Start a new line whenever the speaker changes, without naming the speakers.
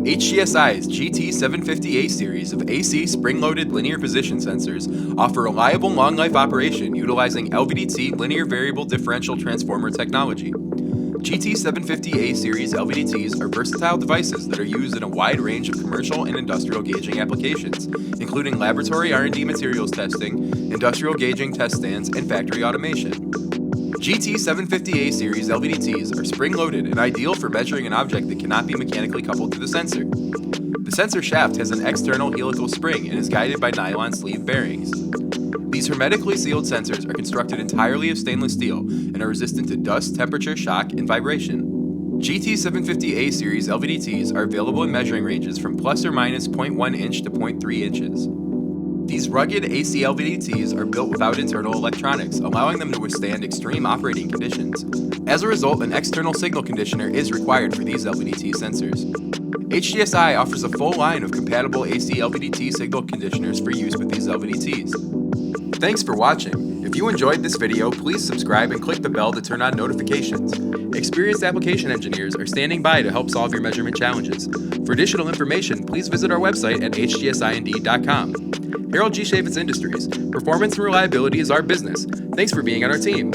HGSI's GT-750-A series of AC spring-loaded linear position sensors offer reliable long-life operation utilizing LVDT linear variable differential transformer technology. GT-750-A series LVDTs are versatile devices that are used in a wide range of commercial and industrial gauging applications, including laboratory R&D materials testing, industrial gauging test stands, and factory automation. GT-750-A series LVDTs are spring-loaded and ideal for measuring an object that cannot be mechanically coupled to the sensor. The sensor shaft has an external helical spring and is guided by nylon sleeve bearings. These hermetically sealed sensors are constructed entirely of stainless steel and are resistant to dust, temperature, shock, and vibration. GT-750-A series LVDTs are available in measuring ranges from plus or minus 0.1 inch to 0.3 inches. These rugged AC LVDTs are built without internal electronics, allowing them to withstand extreme operating conditions. As a result, an external signal conditioner is required for these LVDT sensors. HGSI offers a full line of compatible AC LVDT signal conditioners for use with these LVDTs. Thanks for watching. If you enjoyed this video, please subscribe and click the bell to turn on notifications. Experienced application engineers are standing by to help solve your measurement challenges. For additional information, please visit our website at hgsind.com. Harold G. Schaevitz Industries. Performance and reliability is our business. Thanks for being on our team.